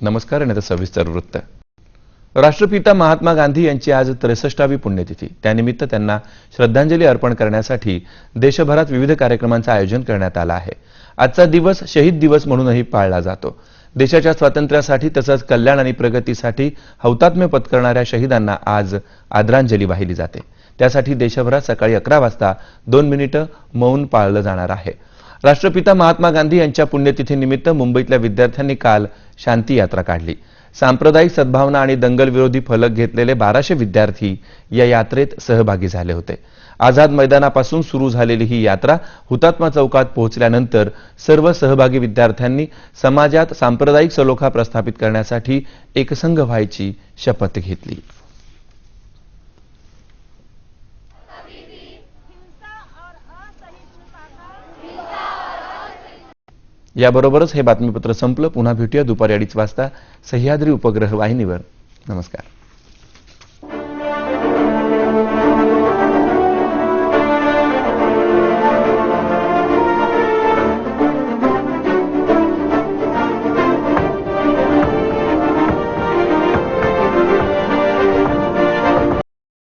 नमस्कार आणि आता सविस्तर वृत्त। राष्ट्रपिता महात्मा गांधी यांची आज 63वी पुण्यतिथी। त्यानिमित्त त्यांना श्रद्धांजली अर्पण करण्यासाठी देशभरात विविध कार्यक्रमांचे आयोजन करण्यात आले आहे। आजचा दिवस शहीद दिवस म्हणूनही पाळला जातो। देशाच्या स्वातंत्र्यासाठी तसंच कल्याण आणि प्रगतीसाठी हौतात्म्य पत्करणाऱ्या शहीदांना आज आदरांजली वाहिली जाते। त्यासाठी देशभरात सकाळी 11 वाजता 2 मिनिटे मौन पाळलं जाणार आहे। राष्ट्रपिता महात्मा गांधी यांच्या पुण्यतिथीनिमित्त मुंबईतल्या विद्यार्थ्यांनी काल शांती यात्रा काढली। सांप्रदायिक सद्भावना आणि दंगल विरोधी फलक घेतलेले 1200 विद्यार्थी या यात्रेत सहभागी झाले होते। आझाद मैदानापासून सुरू झालेली ही यात्रा हुतात्मा चौकात पोहोचल्यानंतर सर्व सहभागी विद्यार्थ्यांनी समाजात सांप्रदायिक सलोखा प्रस्थापित करण्यासाठी एकसंघ व्हायची शपथ घेतली। याबरोबरच हे बातमीपत्र संपलं। पुन्हा भेटूया दुपारी 2:30 वाजता सह्याद्री उपग्रह वाहिनीवर। नमस्कार।